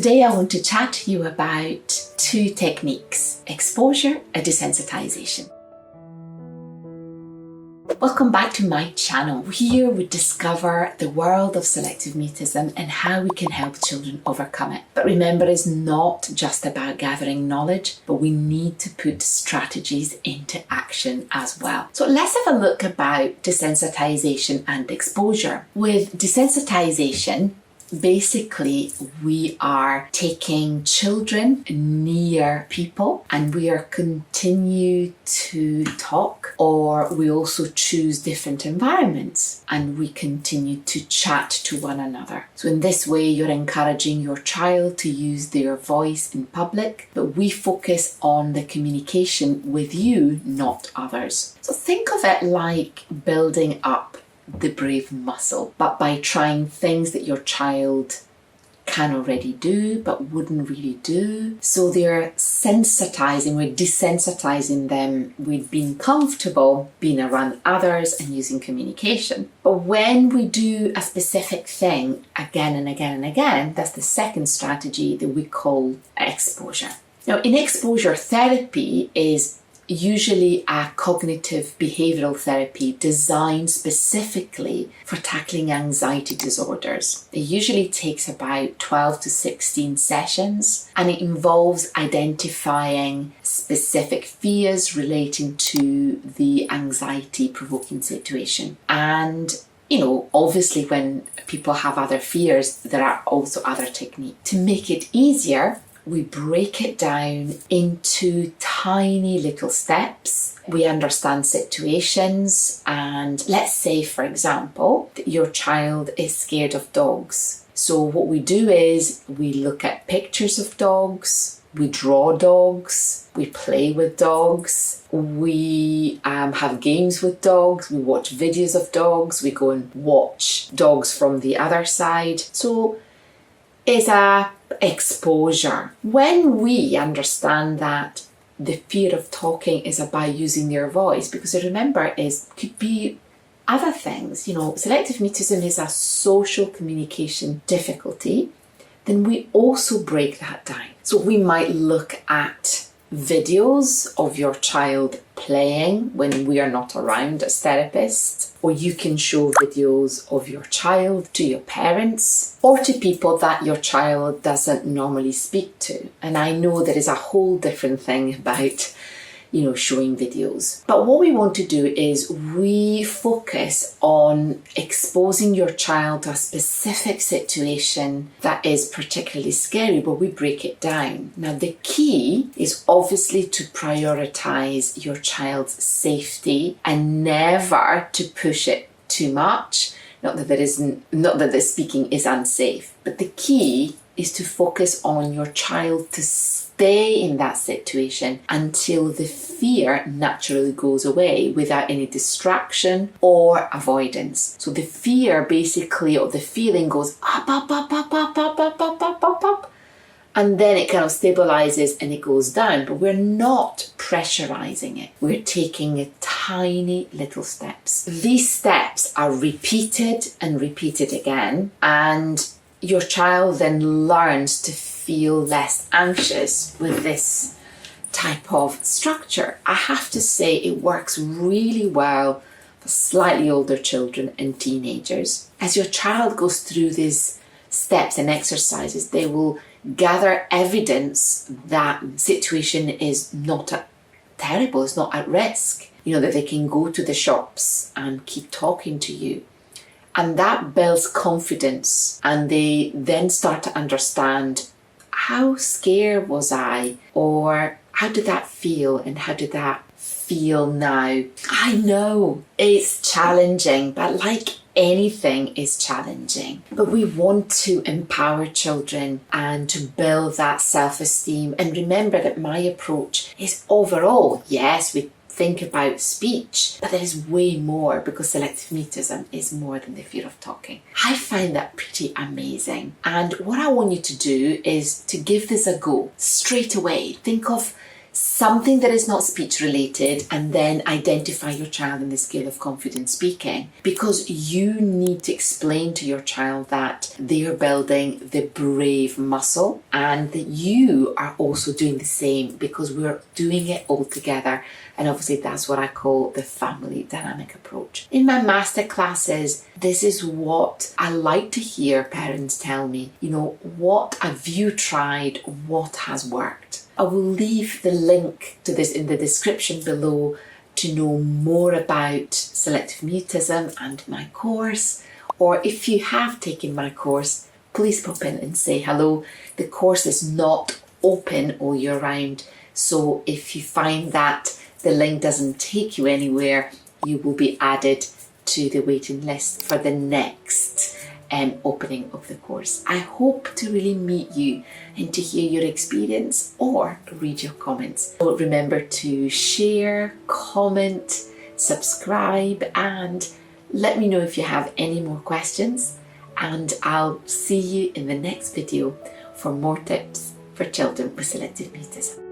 Today I want to chat to you about two techniques, exposure and desensitization. Welcome back to my channel. Here we discover the world of selective mutism and how we can help children overcome it. But remember, it's not just about gathering knowledge, but we need to put strategies into action as well. So let's have a look about desensitization and exposure. With desensitization, basically, we are taking children near people and we are continue to talk, or we also choose different environments and we continue to chat to one another. So in this way, you're encouraging your child to use their voice in public, but we focus on the communication with you, not others. So think of it like building up the brave muscle, but by trying things that your child can already do but wouldn't really do. So they're sensitizing, we're desensitizing them with being comfortable being around others and using communication. But when we do a specific thing again and again and again, that's the second strategy that we call exposure. Now, in exposure, therapy is usually a cognitive behavioural therapy designed specifically for tackling anxiety disorders. It usually takes about 12 to 16 sessions, and it involves identifying specific fears relating to the anxiety provoking situation. And obviously when people have other fears, there are also other techniques. To make it easier, we break it down into tiny little steps. We understand situations, and let's say, for example, that your child is scared of dogs. So what we do is we look at pictures of dogs, we draw dogs, we play with dogs, we have games with dogs, we watch videos of dogs, we go and watch dogs from the other side. So it's a exposure. When we understand that the fear of talking is about using their voice, because remember, could be other things. Selective mutism is a social communication difficulty. Then we also break that down. So we might look at videos of your child playing when we are not around as therapists, or you can show videos of your child to your parents or to people that your child doesn't normally speak to. And I know there is a whole different thing about showing videos. But what we want to do is we focus on exposing your child to a specific situation that is particularly scary, but we break it down. Now, the key is obviously to prioritize your child's safety and never to push it too much. Not that the speaking is unsafe, but the key is to focus on your child to stay in that situation until the fear naturally goes away without any distraction or avoidance. So the fear basically, or the feeling, goes up, up, up, up, up, up, up, up, up, up, up, and then it kind of stabilizes and it goes down. But we're not pressurizing it. We're taking tiny little steps. These steps are repeated and repeated again, and your child then learns to feel less anxious with this type of structure. I have to say it works really well for slightly older children and teenagers. As your child goes through these steps and exercises, they will gather evidence that the situation is not terrible, it's not at risk. That they can go to the shops and keep talking to you. And that builds confidence, and they then start to understand, how scared was I? Or how did that feel? And how did that feel now? I know it's challenging, but like anything is challenging. But we want to empower children and to build that self-esteem. And remember that my approach is overall, yes, we think about speech, but there is way more, because selective mutism is more than the fear of talking. I find that pretty amazing. And what I want you to do is to give this a go straight away. Think of something that is not speech related, and then identify your child in the scale of confident speaking, because you need to explain to your child that they are building the brave muscle and that you are also doing the same, because we're doing it all together. And obviously that's what I call the family dynamic approach. In my masterclasses, this is what I like to hear parents tell me. What have you tried? What has worked? I will leave the link to this in the description below to know more about Selective Mutism and my course. Or if you have taken my course, please pop in and say hello. The course is not open all year round. So if you find that the link doesn't take you anywhere, you will be added to the waiting list for the next opening of the course. I hope to really meet you and to hear your experience or read your comments. So remember to share, comment, subscribe, and let me know if you have any more questions. And I'll see you in the next video for more tips for children with selective mutism.